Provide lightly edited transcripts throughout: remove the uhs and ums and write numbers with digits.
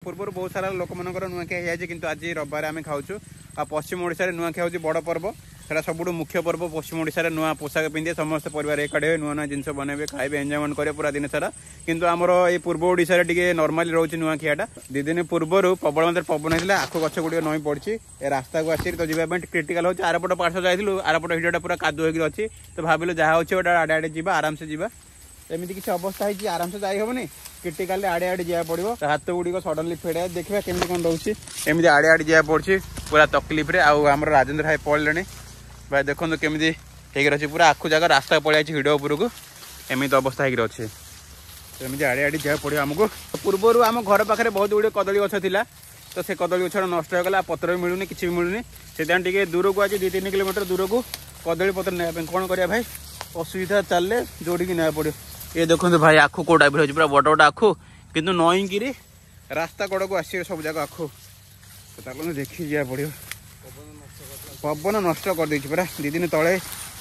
पूर्व बहुत सारा लोक मनकर नुआखाई है कि आज रविवार आम खाऊँ आ पश्चिम ओडिशा रे नुआखाई हूँ बड़ पर्व सेटा सब मुख्य पर्व पश्चिम ओडिशा रे नुआ पोशाक पिंधे समस्त परिवार एकाठे नुआ नुआ जिन बनइबे खाइबे एंजॉयमेंट करेंगे पूरा दिन सारा किंतु आमर ये पूर्व ओडिशा रे टिके नॉर्मली रोचे नुआखाईटा 2 दिन पूर्व प्रबल मात्रा पवन होता आखु गछ गुड़ नई पड़ी रास्ता को आसी तो जावाई क्रिटिकाल हो आरपट पार्श्व जाइलु आरपट भिडियोटा पूरा कादुआ होकर अच्छी तो भाविलु जहाँ अच्छे गोटे आड़े आड़े जा आराम से जा एमती किसी अवस्था है आराम से जाई हेनी क्रिटिकाल आड़े आड़े जा पड़ो हाथ गुड़िक सडनली फेड़ा देखा केमी कौन रोचे एमती आड़े आड़े जा पड़ी पूरा तकलीफ आम राजेन्द्र भाई पड़े भाई देखो केमी हो रही पूरा आखु जगह रास्ता पड़े हिड़ उपरक एमती अवस्था हो अच्छे एमती आड़े आड़े जा पड़ो आमको पूर्वर आम घर पाखे बहुत गुड़े कदली गछ था तो से कदली गछ नष्ट होगा पत्र भी मिलूनी किसी भी मिलूनी से दूर को आज 2-3 किलोमीटर दूर को कदली पत्र ना कौन करा भाई असुविधा चलने जोड़िकी ना पड़ो ये देखो भाई आखु कौ टाइप पूरा बड़ बड़ आखु कितु नईकि रास्ता कड़ को आस सब जाक आखु तो देखी जा पड़ो पवन नष्ट कर दे पूरा 2 दिन तले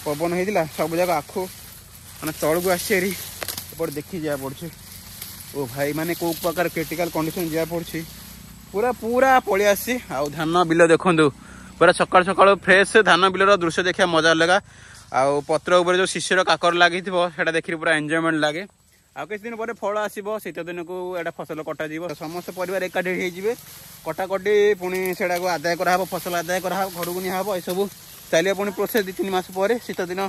पवन होता सब जाक आखु मैंने तल को आसरी देखी जा पड़े ओ भाई माने कौ प्रकार क्रिटिकल कंडीशन जा पड़ी पूरा पूरा पलि आसी आउ धान बिल देखु पूरा सकाल सकाल फ्रेश धान बिलर दृश्य देखा मजा लगा आउ पत्र उपर जो शिशिर काकर लगी सेटा देखिए पूरा एंजॉयमेंट लगे आ किछ दिन पर फल आसो शीत दिन को एटा फसल कटा समस्त परिवार एकाठी हो कटाकटी पुणी से आदाय कराब फसल आदाय कराब घर को निहब ये सब चलिए पुणी प्रोसेस 2-3 मास पर शीत दिन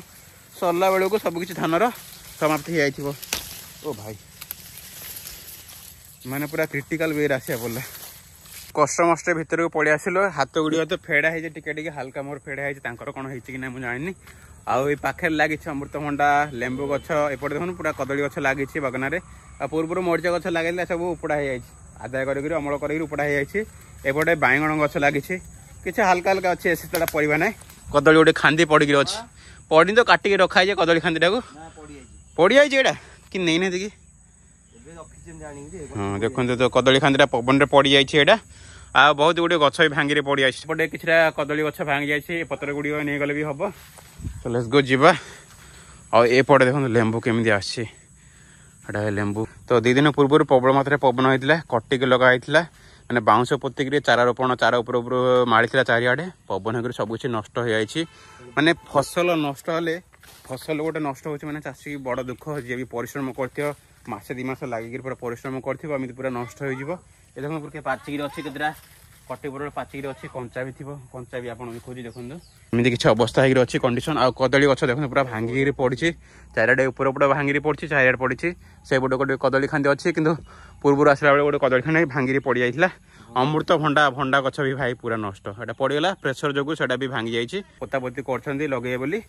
सरला बेलू सबकि धानर समाप्त हो जाइए ओ भाई माने पूरा क्रिटिकल वे आसा पड़ा कष्ट मष्ट भितर को पलि आसिल हाथ गुड़ तो फेड़ा है टिके हाल्का मोर फेड़ा है कौन होना मुझे जानी आउ पाखे लगी अमृतभंडा लेंबू गछ एपटे देखो पूरा कदली गछ लगी बागन पूर्व मरीचा गछ लगे सब उपड़ा हो आदाय कर अमल कर उपड़ा होपटे बैगण गछ लगी किसी हल्का हल्का अच्छे से परिवा ना कदली गोटे खांदी पड़ी अच्छी पड़ी तो काटिक रखा है कदली खांदी को पड़ जाइए कि नहीं ना देखिए हाँ देखते तो कदली खांदी पवन पड़ जाइए आ बहुत गुड़े गछ भी भांगी पड़ जाए किसी कदली गछ भांगी जाए पत्र गुड़ नहीं गले भी हम तो लेट्स गो जीवा और एपटे देखो लेंबू केमी आटा लेंबू तो 2 दिन पूर्व प्रबल मात्रा पवन होता कटिक लगाई मैंने बाउंश पोतिक चारा रोपण चारा उपर माड़ी चारिआडे पवन होकर सबकि नष्ट हो जाए माने फसल नष्ट हेले फसल गोटे नष्ट हो मैंने चाषी बड़ दुख जी भी परिश्रम कर मासे 2 मास लगिक पूरा परिश्रम करमती पूरा नष्ट हो देखो पाचिक अच्छी केतटा कटिपुर पाचिक अच्छी कंचा भी थी कंचा भी आप खोजी देखो एमती किसी अवस्था हो अच्छी कंडीशन आ कदली गछ देखो पूरा भांगिक पड़ी चारिआडे ऊपर भांगी पड़ी चारिआडे पड़ी से गोटे गोटे कदली खांदी अच्छी कि पूर्व आसला बेले गोटे कदली खांदी भांगी पड़ जाता अमृत भंडा भंडा गछ भी भाई पूरा नष्ट एटा पड़गला प्रेसर जो भी भांगी जाइए पोतापोती कर लगे बोली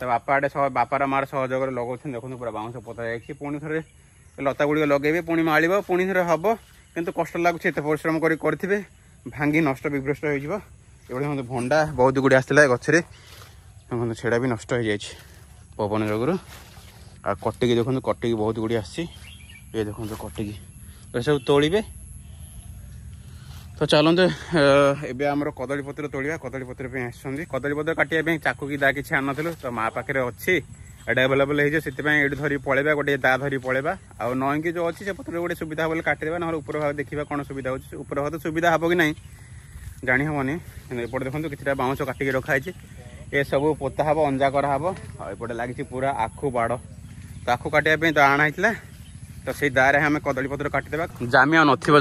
तो बापा आड़े बापार मार सहयोग लगाऊँ देखो पूरा बाउंश पोता जाइए पुणी थे लता गुड़ लगे पुणी माड़ पुणी थे हम कितु कष्ट लगुच एत परिश्रम करेंगे भांगी नष्ट विभ्रष्ट हो भंडा बहुत गुड़े आसला गचरे छेड़ा भी नष्ट हो जाए पवन जगह आ कटिकी देखो कटिकी बहुत गुड़ी आसी ये देखो कटिकी सब तोड़े तो चलते एवं आम कदली पत्र तोड़ा कदली पत्र आसुँच कदली पत्र काटापी चाकू कि दा कि आन तो माँ पाखे अच्छी एटा एवेलेबल हो ये धरी पलैबा गोटे दा धरी पलैबा आउ नईकि जो अच्छी से पत्र गोटे सुविधा बोले काटिदेबा ना ऊपर भाग देखा कौन सुविधा होती ऊपर भाग तो सुविधा हम कि ना जानी हेनी एपटे देखो किसी बाउंश काटिक रखाई ये सब पोता हम अंजा कराब एपटे लगी पूरा आखु बाड़ तो आखु काटापी तो आना होता तो से दारे आम कदली पत्र काटिदेबा जामी आ नथिबो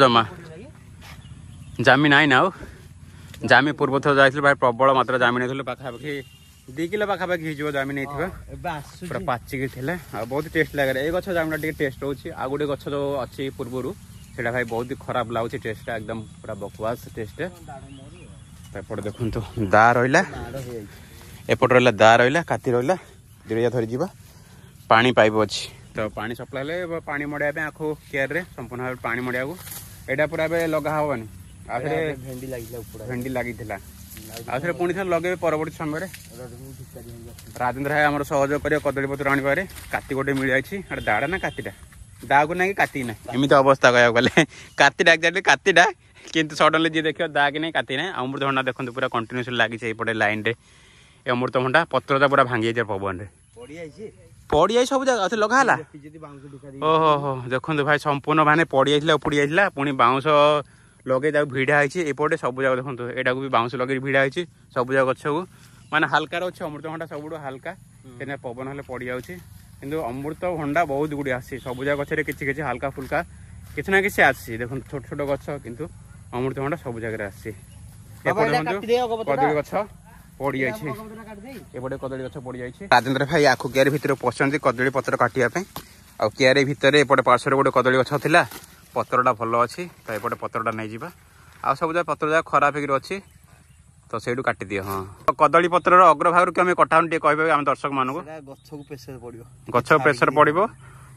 जामी नाई ना जामी पूर्व थर जाइए भाई प्रबल मात्रा जामी नहीं पाखापाखि 2 किलो पाखापाखि हो जामी नहीं पूरा पाचिक थे बहुत टेस्ट लगे ये गछ जामीटा टे टेस्ट रोचे आ गोटे गछ जो अच्छी पूर्वर से भाई बहुत खराब लगुच टेस्ट एकदम पूरा बकवास टेस्ट एपटे देखो दा रहा एपट रहा दा रहा काती रहा दीजा धरी जा पानी पाइप अच्छी तो पानी सप्लाई पानी मड़ाई आखु केयर संपूर्ण भाव पानी मड़िया यहाँ पूरा लगा हेनी भेंडी लगी आउे पुणी थे लगे परवर्ती समय राजेन्द्र भाई आम सहयोग कर कदली पत्र आने काती गोटे मिल जाए दाड़ा ना कातीटा दा को ना कि काती ना एमती अवस्था कह गले कातीटा एक्जाक्टली कातीटा किंतु सडनली जी देखिए दा कि नहीं काती ना अमृतभंडा देखते पूरा कंटिन्यूसली लगी लाइन रे अमृतभंडा पत्रता पूरा भांगी जाए पवन पड़ जाए सब जगह लगा ओहो देखो भाई संपूर्ण माने पड़ जाइए उपुड़ी जाइए पुणी बाउंश लगे भिड़ा है एपटे सब जाक देखो यहाँ भी बाउंस लगे भिड़ा है सब जाक गछ को माने हल्कार अच्छे अमृतभंडा सब हल्का क्या पवन हेल्ले पड़ जाऊँ कि अमृतभंडा बहुत गुड़ी आसी सब जाक गचरे किसी हल्का फुल्का किसी ना कि आसी देखो छोट छोट गछ किंतु अमृतभंडा सब जगह आसी कदली गछ पड़ जाए एपटे कदली गछ पड़ जाए राजेन्द्र भाई आखु क्यारी भितर पशुंट कदली पत्र काटापी आ क्यारी भितर एपटे पार्श्वर गोटे कदली गछ था पत्रटा भल अच्छी तो एपटे पत्रटा नहीं जावा आ सब जगह पत्र जगह खराब हो अच्छी तो से काटी दिए हाँ कदली पत्र अग्रभाग कमी कटा कहे आम दर्शक मान गछ प्रेसर पड़ो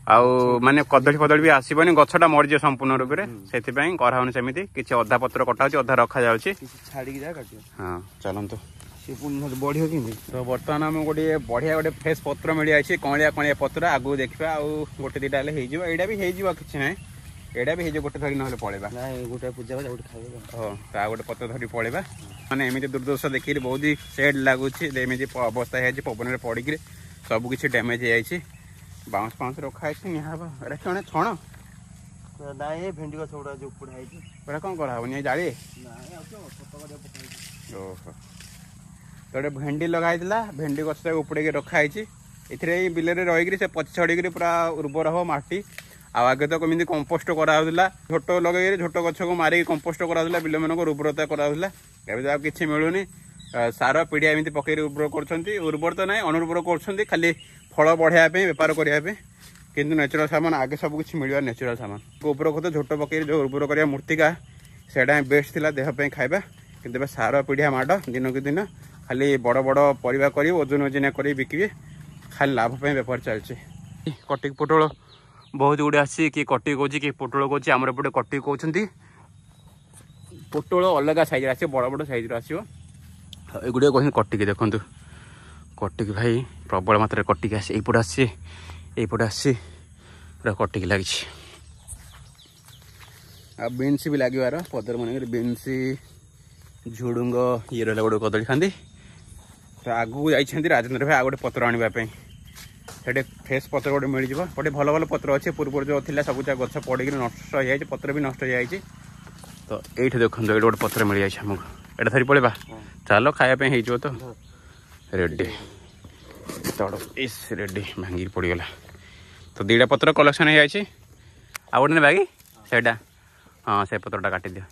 आउ माने कदली फदली भी आसबनी गछटा मरीज संपूर्ण रूप से कराऊनी सेमती किसी अधा पत्र कटा अधा रखा जाऊँगी हाँ चलतु बढ़िया तो बर्तमान आम गोटे बढ़िया गोटे फ्रेश पत्र मिल जाए कलिया कलिया पत्र आगू देखा आउ गोटे दुटा यहाँ भी हो कि ना एटा भी गोटे धरी ना पलैबा गोटे पूजा हाँ तो गोटे पत्र धरी पलैबा मैंने एमती दुर्दशा देखिए बहुत ही सेड लगुच एमती अवस्था है पवन में पड़ सब किसी डैमेज हो बाउंस फाउंस रखाई निहा छण छण भेंडी गछ गुड़ा जो पूरा कौन करानी जाड़ी ओहो तो भेंडी लगाई भेंडी गछ उपड़े रखाई ए बिल रही से पची छड़ी पूरा उर्वर हम माटी आगे तो कमी कंपोस्ट कराला झोट लगे झोट गछ को मारिक कंपोस्ट कराला बिल मान उर्वरता कराला एवं किसी मिलूनी सार पिड़िया एमती पकई उर्वर कर तो ना अनुर्वर कर खाली फल बढ़ाई बेपार करने किंतु नेचुरल सामान आगे सब किसी मिलवा नेचुरल सामान गोबर खत झोट पकई जो उर्वर कर मूर्तिका से बेस्ट था देहपाई खाଇବା किंतु सार पिड़िया माड़ दिन को दिन खाली बड़ बड़ परिवा कर ओजन ओजनिया कर बिकिबे खाली लाभपाई बेपार चलती कटिक पोटल बहुत गुड़े आसी किए कटी कौच किए पोटल कौच आमर एपटे कटी कहते पोटल अलग सैज आस बड़ बड़ सैज आसो एगुड़े कहते कटिकी देखूँ कटिकी भाई प्रबल मात्रा कटिकी आसी यपटे आसी पूरा कटिकी लगी आ बीन्स भी लगे पदर मन बीन्स झुड़ुंग ये रहा गोटे कदली खाँदी तो आगू जाइए राजेन्द्र भाई आ गए पत्र आने से फ्रेश पत्र गोटे मिल जाए भल भल पत्र अच्छे पूर्व जो थी सब गछ पड़ नष्ट हो जाए पत्र भी नष्ट हो जाए तो ये देखो ये गोटे पत्र मिल जाए आमको ये धरी पड़ेगा चलो खायापी हो तो रेडी तड़ इस रेडी भांगी पड़गला तो दीटा पत्र कलेक्शन हो जाए आ गए बागी से हाँ से पत्रटा काटी दियो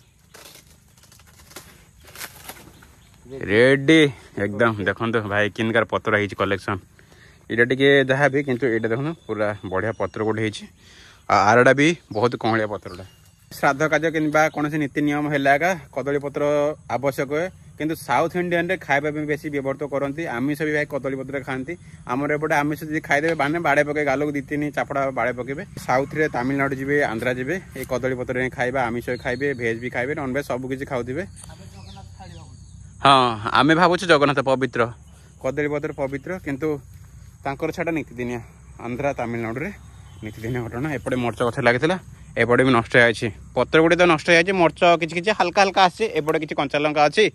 रेडी एकदम देखो भाई किनकार पत्र है कलेक्शन यहाँ टे जहाँ भी किंतु ये देखो पूरा बढ़िया पत्र गोटे आरटा भी बहुत कमलिया पत्रटा श्राद्ध कार्य कि कौन नीति नियम है कदली पत्र आवश्यक है किंतु साउथ इंडियन रे खाଇବା बेसी व्यवहार करती आमिष भी भाई कदली पत्र खाती आमर एपटे आमिष जी खाईदे माने बाड़े पके गालू दी तीन चापड़ा बाड़े पकेबे साउथ रे तमिलनाडु जी आंध्रा जी ये कदली पत्र खाइबा आमिष खाइबे भेज भी खाइबे नॉन भेज सब किसी खाऊे हाँ आमे भावुँ जगन्नाथ पवित्र कदली पत्र पवित्र किंतु तांकर छाड़ा नीतिदिनिया आंध्रा तमिलनाडु रे नीतिदिनिया घटना एपटे मर्च गछ लगी एपटे भी नष्ट हो पत्र गुड़ी तो नष्ट हो मर्च किसी हल्का हल्का आसे एपटे किसी कंचा लंका अच्छी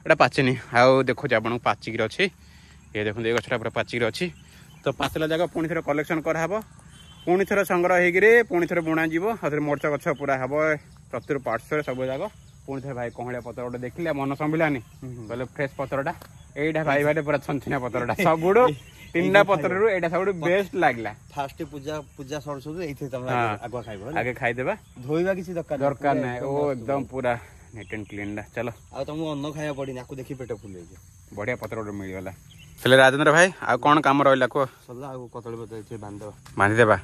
एटा पाचेनी आउ देखो आपको पाचिकी अच्छी ये देखो ये गछटा पूरा पाचिकी अच्छी तो पाचला जगह पुणी थोड़ा कलेक्शन कराब पुणी थोड़ा संग्रह होगी पुणी थोड़ा बुणा और मर्च गछ पूरा हम प्रति पार्श्व सब जगह पुणी थे भाई कहलिया पत्र गोटे देखिले मन संभिलानी बोले फ्रेश पत्रटा एटा भाई भाई पूरा छनछिना पत्रटा सब तीन पत्र एटा सब बेस्ट लगला फास्ट पूजा पूजा सरसु आगे खाईदेबा धोइबा किसी दरकार ना ओ एकदम पूरा नीट एंड क्लीन चलो आ तुमको अन्न खाया पड़ी आपको देखी पेट फुल बढ़िया पत्र गोटे मिलगला चले राजेन्द्र भाई आ कौन काम रहा कह कदली बांधिदेबा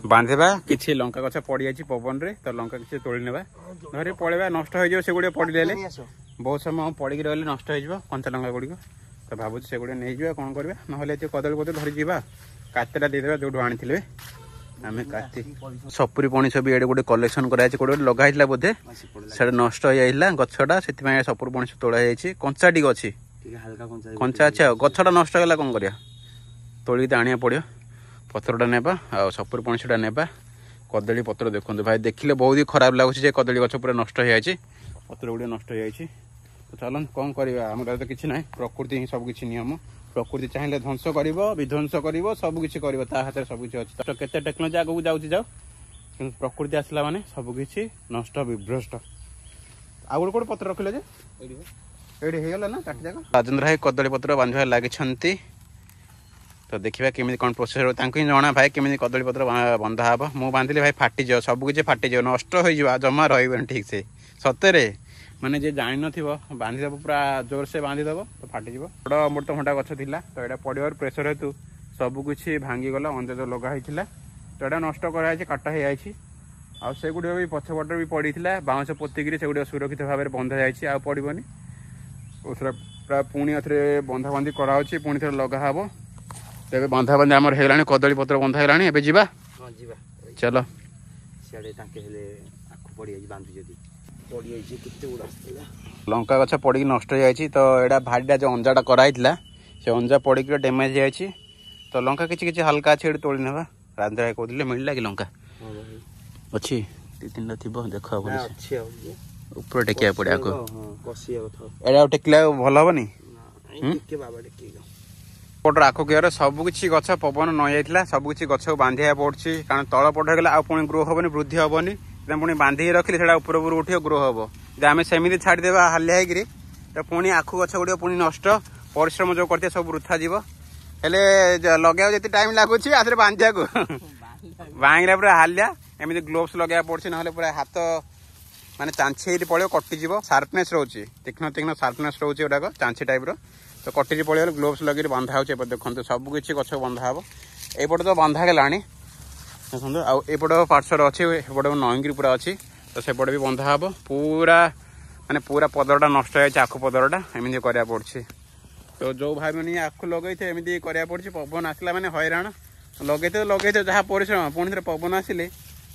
बांधेबा किसी लंका गछ पड़ जाए पवन रे तो लंका किसी तोड़ी नेबा धरी पड़ेगा नष्ट हो से गुड़े पड़े बहुत समय पड़ी रही नष्ट हो कंचा लंका गुड़िक तो भावुँ से गुड़े नहीं जावा कौन करवा ना कदली पत्र धरी जावा कातेटा देदेबा जो आनी आम काती सपुरी पणिस भी ये गोटे कलेक्शन कर लगाई बोधे से नष्ट हो जाइला गछटा से सपुरी पणिस तोड़ा जाइए कंचा टी अच्छी कंचा अच्छे गछटा नष्ट होगा कौन कर तोड़ी तो आनिया पड़ो पत्रटा नेबा आ सपुरी पणिसटा नेबा कदली पत्र देखो भाई देखिले बहुत ही खराब लगुच कदली गछ पूरा नष्ट हो जाए पत्र गुड़े नष्ट हो जाए तो चलन कौन करवा आम तो किसी ना प्रकृति ही सब किसी नियम प्रकृति चाहिए ध्वंस कर विध्वंस कर सब किसी कर हाथ में सब किसी अच्छी तो केते टेक्नोलोजी आगू जाऊँ जाओ कि प्रकृति आसला माने सब किसी नष्ट विभ्रष्ट ଆଉ ଗୋଟେ ପତ୍ର ରଖିଲେ ଯେ ଏଇଠି ହେଇଗଲା ନା କାଟି ଯାକ। ରାଜେନ୍ଦ୍ର ଭାଇ କଦଳୀ ପତ୍ର ବାନ୍ଧିବାରେ ଲାଗିଛନ୍ତି। ତ ଦେଖିବା କେମିତି କ'ଣ ପ୍ରୋସେସ୍ ତାଙ୍କୁ ହିଁ ଜଣା ଭାଇ କେମିତି କଦଳୀ ପତ୍ର ବନ୍ଧା ହେବ। ମୁଁ ବାନ୍ଧିଲେ ଭାଇ ଫାଟିଯିବ, ସବୁ କିଛି ଫାଟିଯିବ, ନଷ୍ଟ ହେଇଯିବ, ଜମା ରହିବନି ଠିକ୍ ସେ। ସତରେ ମାନେ ଯିଏ ଜାଣିନଥିବ ବାନ୍ଧିଦେବ, ପୁରା ଜୋରସେ ବାନ୍ଧିଦେବ ତ ଫାଟିଯିବ। ବଡ଼ ଅମୃତଭଣ୍ଡା ଗଛ ଥିଲା ତ ଏଇଟା ପଡ଼ିବାରୁ ପ୍ରେସର ହେତୁ ସବୁକିଛି ଭାଙ୍ଗିଗଲା। ଅନ୍ଦାଜ ଲଗା ହେଇଥିଲା ତ ଏଇଟା ନଷ୍ଟ କରାଯାଇଛି, କାଟା ହେଇଯାଇଛି। ଆଉ ସେଗୁଡ଼ିକ ବି ପଛପଟରେ ବି ପଡ଼ିଥିଲା, ବାଉଁଶ ପୋତିକିରି ସେଗୁଡ଼ିକ ସୁରକ୍ଷିତ ଭାବରେ ବନ୍ଧା ଯାଇଛି, ଆଉ ପଡ଼ିବନି। ସେଟା ପ୍ରାୟ ପୁଣି ଏଥିରେ ବନ୍ଧାବନ୍ଧି କରାହେଉଛି, ପୁଣି ଥରେ ଲଗା ହେବ। ତେବେ ବନ୍ଧାବନ୍ଧି ଆମର ହେଇଗଲାଣି, କଦଳୀ ପତ୍ର ବନ୍ଧା ହେଇଗଲାଣି। ଏବେ ଯିବା ଯିବା ଚାଲ। ସିଆଡ଼େ ତାଙ୍କେ ହେଲେ ଆଖୁ ପଡ଼ିଯାଇଛି, ବାନ୍ଧୁଛନ୍ତି ପଡ଼ିଯାଇଛି କେତେ ଗୁଡ଼ା ଆସିଥିଲା। ଲଙ୍କା ଗଛ ପଡ଼ିକି ନଷ୍ଟ ହେଇଯାଇଛି। ତ ଏଇଟା ଭାଡ଼ିଟା ଯେଉଁ ଅଞ୍ଜାଟା କରାହେଇଥିଲା ସେ ଅଞ୍ଜା ପଡ଼ିକି ଡ୍ୟାମେଜ୍ ହେଇଯାଇଛି। ତ ଲଙ୍କା କିଛି କିଛି ହାଲକା ଅଛି, ଏଠି ତୋଳି ନେବା। ରାଜେନ୍ଦ୍ର ଭାଇ କହୁଥିଲେ ମିଳିଲା କି ଲଙ୍କା ଅଛି 2-3ଟା ଥିବ, ଦେଖ ଅଛି ଆଉ ଉପରେ ଟେକିବାକୁ ପଡ଼ିବ ଆକୁ। କଷିବା କଥା ଏଇଟା ଆଉ ଟେକିଲେ ଭଲ ହବନି। ବାବା ଟେକିବ ପଟର ଆଖୁ କିଆରେ ସବୁ କିଛି ଗଛ ପବନ ନ ଯାଇଥିଲା, ସବୁ କିଛି ଗଛକୁ ବାନ୍ଧିବାକୁ ପଡୁଛି। କାରଣ ତଳ ପଟ ହେଇଗଲେ ଆଉ ପୁଣି ଗ୍ରୋ ହବନି, ବୃଦ୍ଧି ହବନି। ପୁଣି ବାନ୍ଧିକି ରଖିଲେ ସେଟା ଉପର ଉପରୁ ଉଠିବ, ଗ୍ରୋ ହବ। ଯଦି ଆମେ ସେମିତି ଛାଡ଼ିଦେବା ହାଲିଆ ହେଇକିରି ତ ପୁଣି ଆଖୁ ଗଛ ଗୁଡ଼ିକ ପୁଣି ନଷ୍ଟ, ପରିଶ୍ରମ ଯୋଉ କରିଥିବେ ସବୁ ବୃଥା ଯିବ। ହେଲେ ଲଗେଇବାକୁ ଯେତେ ଟାଇମ୍ ଲାଗୁଛି ଆଥରେ ବାନ୍ଧିବାକୁ ଭାଙ୍ଗିଲା ପୁରା ହାଲିଆ। ଏମିତି ଗ୍ଲୋଭ୍ସ ଲଗେଇବାକୁ ପଡୁଛି, ନହେଲେ ପୁରା ହାତ ମାନେ ଚାଞ୍ଚି ହେଇକି ପଳେଇବ, କଟିଯିବ। ସାର୍ପନେସ୍ ରହୁଛି, ତୀକ୍ଷ୍ଣ ସାର୍ପନେସ୍ ରହୁଛି ଗୁଡ଼ାକ, ଚାଞ୍ଚି ଟାଇପ୍ର। ତ କଟିକି ପଳେଇଗଲେ ଗ୍ଲୋଭ୍ସ ଲଗେଇକି ବନ୍ଧା ହେଉଛି। ଏବେ ଦେଖନ୍ତୁ ସବୁ କିଛି ଗଛ ବନ୍ଧା ହେବ। ଏଇପଟେ ତ ବନ୍ଧା ହେଲାଣି ଦେଖନ୍ତୁ, ଆଉ ଏପଟ ପାର୍ଶ୍ୱରେ ଅଛି, ଏପଟେ ନଇଁକିରି ପୁରା ଅଛି। ତ ସେପଟେ ବି ବନ୍ଧା ହେବ। ପୁରା ମାନେ ପୁରା ପଦରଟା ନଷ୍ଟ ହେଇଯାଇଛି, ଆଖୁ ପଦରଟା। ଏମିତି କରିବାକୁ ପଡୁଛି। ତ ଯୋଉ ଭାଇମାନେ ଆଖୁ ଲଗେଇଥିବେ ଏମିତି କରିବାକୁ ପଡୁଛି। ପବନ ଆସିଲା ମାନେ ହଇରାଣ। ଲଗେଇଥିବେ ଯାହା ପରିଶ୍ରମ, ପୁଣି ଥରେ ପବନ ଆସିଲେ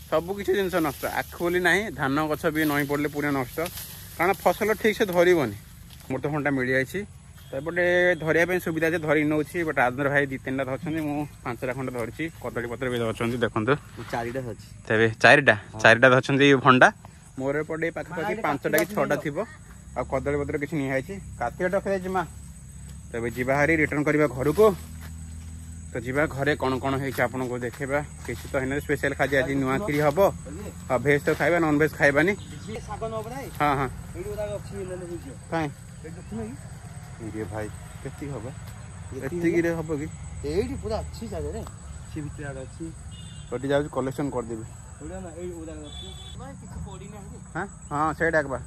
ସବୁ କିଛି ଜିନିଷ ନଷ୍ଟ। ଆଖୁ ବୋଲି ନାହିଁ, ଧାନ ଗଛ ବି ନଇଁ ପଡ଼ିଲେ ପୁରା ନଷ୍ଟ, କାରଣ ଫସଲ ଠିକ୍ ସେ ଧରିବନି। ଅମୃତଭଣ୍ଡା ମିଳିଯାଇଛି। ତ ଏପଟେ ଧରିବା ପାଇଁ ସୁବିଧା ଅଛି, ଧରିକି ନେଉଛି। ବଟ୍ ରାଜେନ୍ଦ୍ର ଭାଇ 2-3ଟା ଧରିଛନ୍ତି, ମୁଁ 5ଟା ଖଣ୍ଡେ ଧରିଛି। କଦଳୀ ପତ୍ର ବି ଧରିଛନ୍ତି, ଦେଖନ୍ତୁ 4ଟା ଅଛି। ତେବେ 4ଟା ଧରିଛନ୍ତି ଭଣ୍ଡା। ମୋର ଏପଟେ ପାଖାପାଖି 5ଟା କି 6ଟା ଥିବ। ଆଉ କଦଳୀ ପତ୍ର କିଛି ନିଆହେଇଛି। କାତିଟା ରଖାଯାଇଛି ମା। ତେବେ ଯିବା ହାରି ରିଟର୍ନ କରିବା ଘରକୁ। ତ ଯିବା ଘରେ କ'ଣ କ'ଣ ହେଇଛି ଆପଣଙ୍କୁ ଦେଖେଇବା। କିଛି ତ ହେଇନି ସ୍ପେଶାଲ ଖାଦ୍ୟ, ଆଜି ନୂଆ କ୍ଷୀରି ହବ। ଆଉ ଭେଜ୍ ତ ଖାଇବା, ନନ୍ ଭେଜ୍ ଖାଇବାନି। ହଁ ହଁ କାଇଁ ଭାଇ କେତିକି ହବ, ଏତିକିରେ ହବ କି? ଏଇଠି ପୁରା ଅଛି ଜାଗାରେ, ସେ ଭିତରେ ଆଡେ ଅଛି। ଏଠି ଯାଉଛି କଲେକ୍ସନ କରିଦେବି। ହଁ ସେଇଟା ଏକବାର।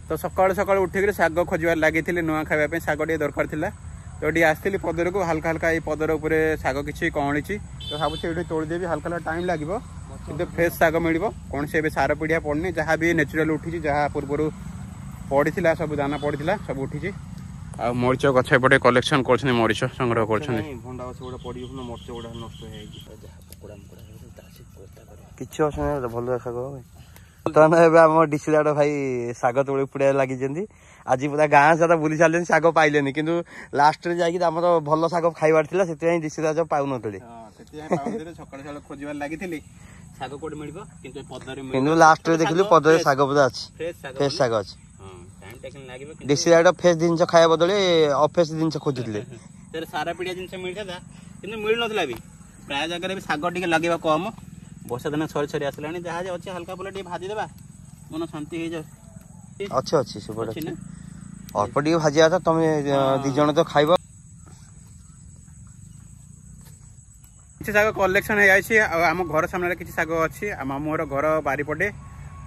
ତ ସକାଳୁ ଉଠିକିରି ଶାଗ ଖୋଜିବାରେ ଲାଗିଥିଲି, ନୂଆ ଖାଇବା ପାଇଁ ଶାଗ ଟିକେ ଦରକାର ଥିଲା। ତ ଏଠି ଆସିଥିଲି ପଦରକୁ, ହାଲକା ଏଇ ପଦର ଉପରେ ଶାଗ କିଛି କଅଁଳିଛି। ତ ଭାବୁଛି ଏଇଠି ତୋଳିଦେବି, ହାଲକା ଟାଇମ୍ ଲାଗିବ କିନ୍ତୁ ଫ୍ରେଶ୍ ଶାଗ ମିଳିବ। କୌଣସି ଏବେ ସାର ପିଡ଼ିଆ ପଡ଼ିନି, ଯାହା ବି ନ୍ୟାଚୁରାଲ ଉଠିଛି, ଯାହା ପୂର୍ବରୁ ପଡ଼ିଥିଲା ସବୁ ଦାନା ପଡ଼ିଥିଲା ସବୁ ଉଠିଛି। ଆଉ ମରିଚ ଗଛ ଏପଟେ କଲେକ୍ସନ କରୁଛନ୍ତି, ମରିଚ ସଂଗ୍ରହ କରୁଛନ୍ତି। ଭଣ୍ଡା ଗଛ ଗୁଡ଼ା ପଡ଼ିଯିବ, ମରିଚ ଗୁଡ଼ା ନଷ୍ଟ ହେଇଯାଇଛି। କିଛି ଅସୁବିଧା ଭଲ ଶାଗ। ବର୍ତ୍ତମାନ ଏବେ ଆମ ଡିସିଲାଡ ଭାଇ ଶାଗ ତୋଳି ପୁଡ଼ିଆ ଲାଗିଛନ୍ତି। ଆଜି ପୁରା ଗାଁ ସାରା ବୁଲି ସାରିଲେନି, ଶାଗ ପାଇଲେନି। କିନ୍ତୁ ଲାଷ୍ଟରେ ଯାଇକି ଆମର ଭଲ ଶାଗ ଖାଇବାର ଥିଲା, ସେଥିପାଇଁ ଡିସିଲାଡ ପାଉନଥିଲେ। ସକାଳୁ ଖୋଜିବାର ଲାଗିଥିଲି, ଶାଗ କୋଉଠି ମିଳିବ, କିନ୍ତୁ ଲାଷ୍ଟରେ ଦେଖିଲୁ ପଦରେ ଶାଗ ପୁରା ଅଛି, ଫ୍ରେଶ୍ ଶାଗ ଅଛି। ଡିସିଲାଡ ଫ୍ରେଶ୍ ଜିନିଷ ଖାଇବା ବଦଳେ ଅଫ୍ରେଶ୍ ଜିନିଷ ଖୋଜୁଥିଲେ। ସାର ପିଡ଼ିଆ ଜିନିଷ ମିଳିଥିଲା କିନ୍ତୁ ମିଳୁନଥିଲା ବି। ପ୍ରାୟ ଜାଗାରେ ବି ଶାଗ ଟିକେ ଲଗେଇବା କମ୍। ବର୍ଷା ଦିନ ସରି ଆସିଲାଣି, ଯାହା ଅଛି ହାଲକା ଫୁଲକା ଟିକେ ଭାଜିଦେବା, ମନ ଶାନ୍ତି ହେଇଯାଉ। ଅଛି ସେପଟେ ଅଳ୍ପ ଟିକେ ଭାଜିବା କଥା, ତମେ 2 ଜଣ ତ ଖାଇବ। କିଛି ଶାଗ କଲେକ୍ସନ ହେଇଯାଇଛି। ଆଉ ଆମ ଘର ସାମ୍ନାରେ କିଛି ଶାଗ ଅଛି, ଆମ ମାମୁଁର ଘର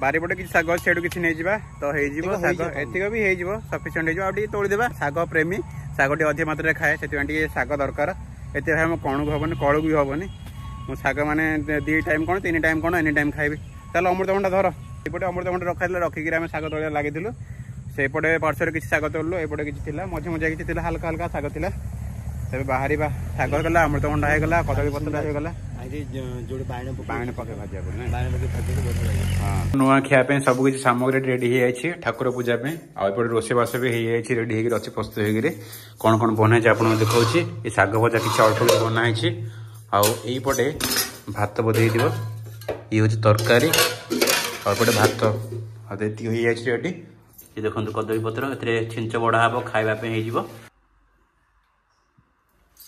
ବାରିପଟେ କିଛି ଶାଗ ଅଛି, ସେଇଠୁ କିଛି ନେଇଯିବା। ତ ହେଇଯିବ ଶାଗ, ଏତିକ ବି ହେଇଯିବ, ସଫିସିଏଣ୍ଟ ହେଇଯିବ। ଆଉ ଟିକେ ତୋଳିଦେବା। ଶାଗ ପ୍ରେମୀ, ଶାଗ ଟିକେ ଅଧିକ ମାତ୍ରାରେ ଖାଏ, ସେଥିପାଇଁ ଟିକେ ଶାଗ ଦରକାର। ଏତେ ଭାଇ ମୋ କଣକୁ ହବନି, କଳକୁ ବି ହବନି। ମୁଁ ଶାଗ ମାନେ 2 ଟାଇମ୍ କ'ଣ 3 ଟାଇମ୍ କ'ଣ ଏନି ଟାଇମ୍ ଖାଇବି। ତାହେଲେ ଅମୃତଭଣ୍ଡା ଧର। ଏପଟେ ଅମୃତଭଣ୍ଡା ରଖାଇଥିଲେ, ରଖିକିରି ଆମେ ଶାଗ ତୋଳିବା ଲାଗିଥିଲୁ। ସେପଟେ ପାର୍ଶ୍ୱରେ କିଛି ଶାଗ ତୋଳିଲୁ, ଏପଟେ କିଛି ଥିଲା, ମଝିଆ କିଛି ଥିଲା, ହାଲକା ଶାଗ ଥିଲା। ତେବେ ବାହାରିବା, ଶାଗ ହେଇଗଲା, ଅମୃତଭଣ୍ଡା ହେଇଗଲା, କଦଳୀ ପତ୍ର ହେଇଗଲା। ନୂଆ ଖିଆ ପାଇଁ ସବୁ କିଛି ସାମଗ୍ରୀ ରେଡି ହେଇଯାଇଛି, ଠାକୁର ପୂଜା ପାଇଁ। ଆଉ ଏପଟେ ରୋଷେଇବାସ ବି ହେଇଯାଇଛି, ରେଡି ହେଇକି ଅଛି, ପ୍ରସ୍ତୁତ ହେଇକିରି। କ'ଣ ବନା ହେଇଛି ଆପଣଙ୍କୁ ଦେଖାଉଛି। ଏ ଶାଗ ଭଜା କିଛି ଅଳ୍ପ ବନା ହେଇଛି। ଆଉ ଏଇପଟେ ଭାତ ବୋଧେ ହେଇଥିବ, ଇଏ ହେଉଛି ତରକାରୀ, ଆଉ ଏପଟେ ଭାତ। ଆଉ ଏତିକି ହେଇଯାଇଛି ଏଠି। ଦେଖନ୍ତୁ କଦଳୀ ପତ୍ର, ଏଥିରେ ଛିଞ୍ଚ ବଢା ହବ, ଖାଇବା ପାଇଁ ହେଇଯିବ।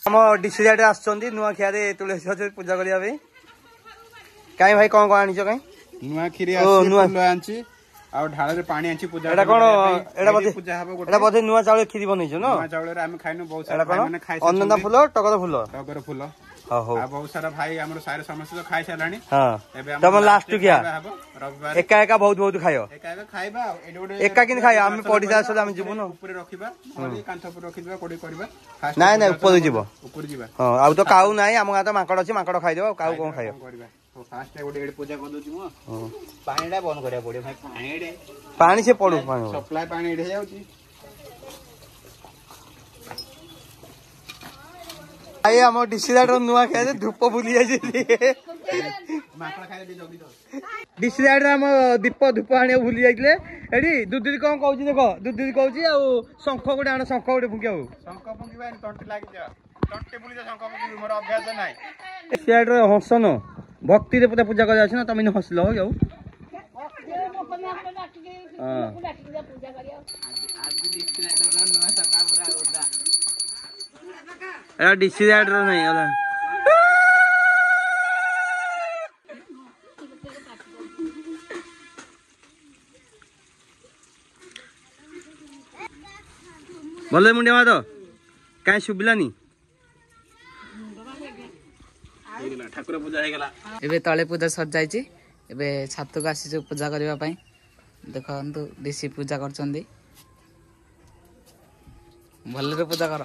ଆମ ଡିସିଲାଡ ଆସୁଛନ୍ତି ନୂଆଖିଆରେ ତୁଳସୀ ଗଛ ପୂଜା କରିବା ପାଇଁ। କାଇଁ ଭାଇ କ'ଣ ଆଣିଛ? କାଇଁ ନୂଆ କ୍ଷୀରି ଆଣିଛି, ଆଉ ଢାଳରେ ପାଣି ଆଣିଛି ପୂଜା ଏଟା କଣ ଏଟା ବୋଧେ ପୂଜା ହବ ଗୋଟେ ଏଟା ବୋଧେ ନୂଆ ଚାଉଳ କ୍ଷୀରି ବନେଇଛ ନା ନୂଆ ଚାଉଳରେ ଆମେ ଖାଇନୁ ବହୁତ ସାରା କଣ ମାନେ ଖାଇ ଅନନ୍ତା ଫୁଲ ଟଗର ଫୁଲ ଟଗର ଫୁଲ ହଉ ଆଉ ବହୁତ ସାରା ଭାଇ ଆମର ସାହିରେ ସମସ୍ତେ ତ ଖାଇ ସାରିଲାଣି ହଁ ଏବେ ତମ ଲାଷ୍ଟ କିଆ ହବ ରବିବାର ଏକା ଏକା ବହୁତ ବହୁତ ଖାଇବ ଏକା ଏକା ଖାଇବା ଆଉ ଏଠି ଗୋଟେ ଏକା କିନ୍ତୁ ଖାଇବା ଆମେ ପଡିଶା ଆସିଲେ ଆମେ ଯିବୁ ନା ଉପରେ ରଖିବା କାନ୍ଥ ଉପରେ ରଖିଥିବା କୋଡି କରିବା ନାଇଁ ନାଇଁ ଉପରକୁ ଯିବ ଉପରେ ଯିବା ହଁ ଆଉ ତ କାଉ ନାହିଁ ଆମ ଗାଁ ତ ମାଙ୍କଡ ଅଛି ମାଙ୍କଡ ଖାଇଦେବ ଆଉ କାଉ କଣ ଖାଇବ କରିବା ଫାଷ୍ଟ ଗୋଟେ ଏଠି ପୂଜା କରିଦଉଛି ମୁଁ ପାଣିଟା ବନ୍ଦ କରିବାକୁ ପଡିବ ଭାଇ ପାଣି ସେ ପଡୁ ପାଣି ସପ୍ଲାଏ ପାଣି ଏଠି ହେଇଯାଉଛି ଭାଇ ଆମ ଡିସିଲାଟ ନୂଆ ଖାଇଲେ ଧୂପ ବୁଲି ଯାଇଛି ଡିସିଲାଟ ଆମ ଦୀପ ଧୂପ ଆଣିବାକୁ ଭୁଲି ଯାଇଥିଲେ ଏଠି ଦୁଧି କଣ କହୁଛି ଦେଖ ଦୁଧି କହୁଛି ଆଉ ଶଙ୍ଖ ଗୋଟେ ଆଣ ଶଙ୍ଖ ଗୋଟେ ଫୁଙ୍କି ଆଉ ଶଙ୍ଖ ଫୁଙ୍କିବା ତଣ୍ଟି ଲାଗିଯିବ ତଣ୍ଟି ବୁଲିଯିବ ଶଙ୍ଖ ଫୁଙ୍କିବି ମୋର ଅଭ୍ୟାସ ନାହିଁ ଡିସିଲାଟର ହସନ ଭକ୍ତିରେ ପୁରା ପୂଜା କରାଯାଉଛି ନା ତମେ ହସିଲ ଆଉ ଡିସିଲାଟର ନାହିଁ ଭଲ ମୁଣ୍ଡିଆ ମାତ କାହିଁ ଶୁଭିଲାନି ଠାକୁର ପୂଜା ହେଇଗଲା ଏବେ ତଳେ ପୂଜା ସରିଯାଇଛି ଏବେ ଛାତକୁ ଆସିଛୁ ପୂଜା କରିବା ପାଇଁ ଦେଖନ୍ତୁ ऋषि ପୂଜା କରୁଛନ୍ତି ଭଲରେ ପୂଜା କର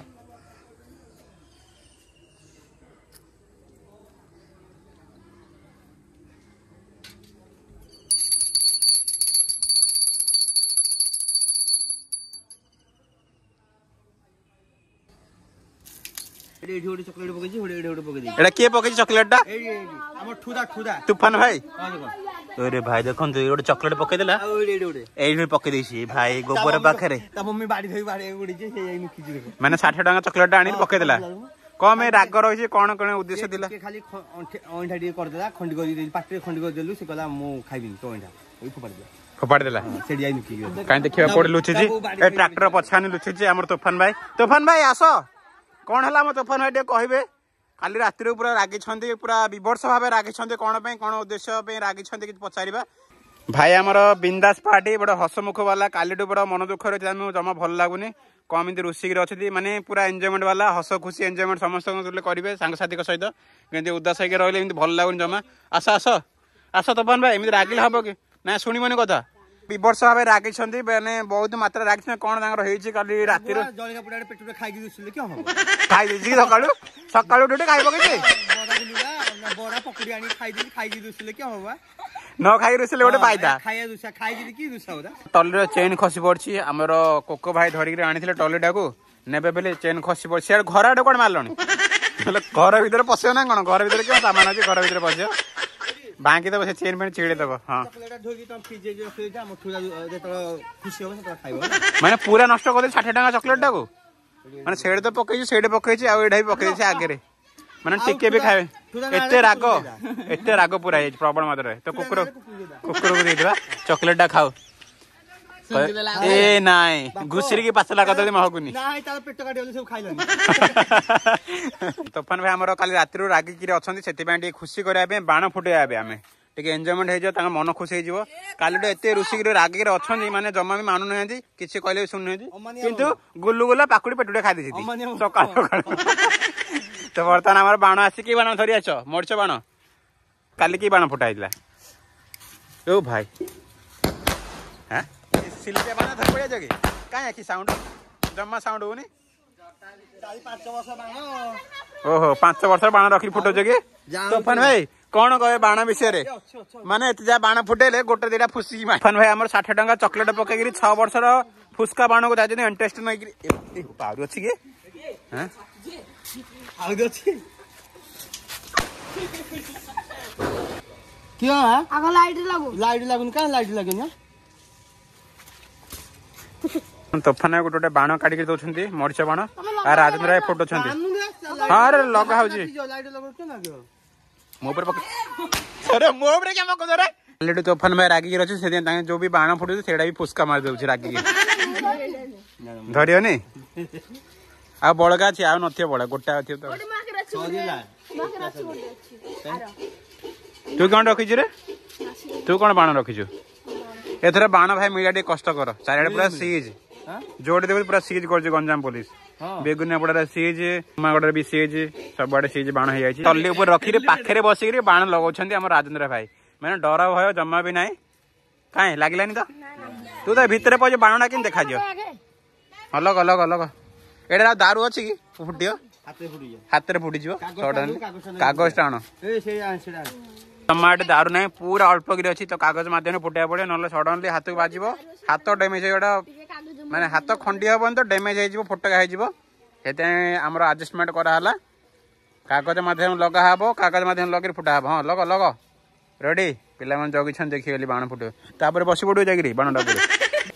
ଏଟା କିଏ ପକେଇଛି ଚକୋଲେଟ ଟା ତୁଫାନ ଭାଇ अरे भाई देखो गोटे चॉकलेट पकईदेला पकई देसी भाई गोबर पाखे मैंने 60 टका चॉकलेट आनी पकईदेला कम राग रही कौन कौन उद्देश्य दिला खाली अंठा टे करदेला खंडी कर पाटे खंडी कर देलु से कहला मु खाइबिन तो अंठा ओई फोपाड़ी देला सेडी जाई नुकी काई देखिबा कोड लुचिजी ए ट्रैक्टर पछानी लुचिजी हमर तूफान भाई आसो कौन हला हम तूफान भाई कहबे काली राति पूरा रागी पूरा विवर्ष भाव रागी कौन कौन उद्देश्य रागी पचार भाई आमर बिंदास पार्टी बड़ा हसमुख वाला काली बड़ा मन दुख रही जमा भल लगुनि कम एमती रुषिक अच्छी माने पूरा एंजयमेंट वाला हस खुशी एंजयमेंट समस्त करेंगे सांगसाथी सहित कमी उदास होकर रही भल लगुनि जमा आस आस आस तूफान भाई एमती रागिले हम कि ना शुणमनि कथा विवर्ष भाव रागी मैंने बहुत मात्रा रागी कौन काली राति खाई सका सका उठे खाई पकई न खाई रुसले गोटे फायदा टॉयलेट चेन खसी पड़ी आमर कोको भाई धरिक आनी टॉयलेट को नेबे बेले चेन खसी पड़ी सियाड़ घर आड़े कौन मारल घर भर पशो ना कौन घर भर क्या सामान अच्छे घर भर पशो बाकी दब से चेन पेन चिड़े दब हाँ मैंने पूरा नष्ट कर 60 टका चॉकलेट टाको मैंने सेड तो पकई सेड पकई आगे आगे मैंने टिके भी खाए एते राग पूरा प्रबल मात्रा तो कुकुर को देदेबा चॉकलेट टा खाओ ए नाई घुसरी की पासला कदली महकुनी तूफान भाई आमर काली राति रागिकी अच्छा से खुशी करने बाण फुटेबे आम टे एंजयमेंट हो मन खुश हो काली एत रुषिक रागिक अच्छा माने जमा भी मानु ना किसी कहले भी शुणु किंतु गुलुगुला पाकुड़ी पेटुटे खाई सका तो बर्तमान आम बाण आसी कि बाण धरी आस मरीच बाण काली कि बाण फुटा ओ भाई हाँ सिल्के बाण धर पड़े जगे कहीं आखि साउंड जमा साउंड होनी 5 वर्ष बाण ओहो 5 वर्ष बाण रखी फुटो जगे तूफान भाई कौन कहे बाण विषय माने एत बाण फुटेले गोटे दिटा फुसी तूफान भाई आम 60 टका चॉकलेट पकई 6 वर्षर फुस्का बाण को जाए इंटरेस्ट नहीं पावर अच्छी कि क्या लाइट लगुन क्या लाइट लगुन तूफान गोटे बाण काटिक दौरान मरीच बाण राजेन्द्र राय फुटुंट हाँ लगा तूफान भाई रागिक अच्छे जो भी बाण फुटू से भी फुस्का मार दे रागिक धरियोनी आ बड़का अच्छी आउ नथियो बड़ा गोटा अच्छी तो तू कौन रखी रे तू कौन बाण रखीचु एथर बाण भाई मिला टे कष्टकर चारिआडे पूरा सीज जोड़ी देव पूरा सीज कर गंजाम पुलिस बेगुनियापड़ा सीज उमागढ़ भी सीज सबुआडे सीज बाण हो जाए तल्ली ऊपर रखी पाखे बसिक बाण लगाउछन्ती हम राजेंद्र भाई मैंने डर भय जमा भी ना कहीं लगे तो तू तो भितर पहुंच बाणटा कि देखा अलग अलग अलग एटा दारू अच्छी कि फुटियो हाथ में फुटी कागज टाण टमाटे दारू ना पूरा अल्प कि अच्छी तो कागज मध्यम फुटा पड़े ना सडनली हाथ को बाज हाथ डैमेज होगा माने हाथ खंडी हम तो डैमेज हो फुटका होमर आडजस्टमेंट कराला कागज मध्यम लगा कागज मध्यम लगे फुटा हाँ लग लग रेडी पिला जगिछन देखिगली बाण फुटे तापर बस पड़ो जाकि बाणटा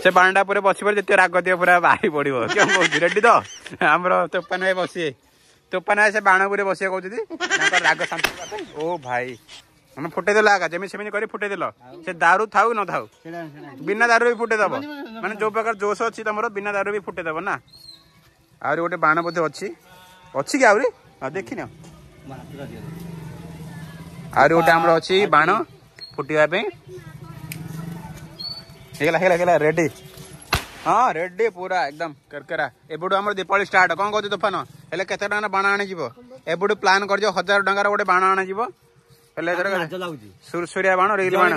से बाणटा पर बस पड़े जिते राग दिए पूरा बाहरी पड़ो क्या कह रेडी तो आमर तोफान भाई बसिए तोफान भाई से बाण पूरे बसिए कहते राग शांति ओ भाई हम फुटेदेल आगा जमी सेमी कर फुटेदेल से दारू थाऊ न थाऊ बिना दारू भी फुटेदब माने जो प्रकार जोश अच्छी तुम बिना दारू भी फुटेदब ना आहरी गोटे बाण बोधे अच्छी अच्छी कि आहरी हाँ देखी आहरी गोटे आमर अच्छी बाण फुटिया रेडी हाँ रेडी पूरा एकदम करकरा एबुडू आमर दीपावली स्टार्ट कौन कहते तोफान हेले केते टଙ୍କା बाण आनीजिव एबुडू प्लान कर 1000 टंकार गोटे बाण आनीजिव सुरसुरिया बाण रेल बाण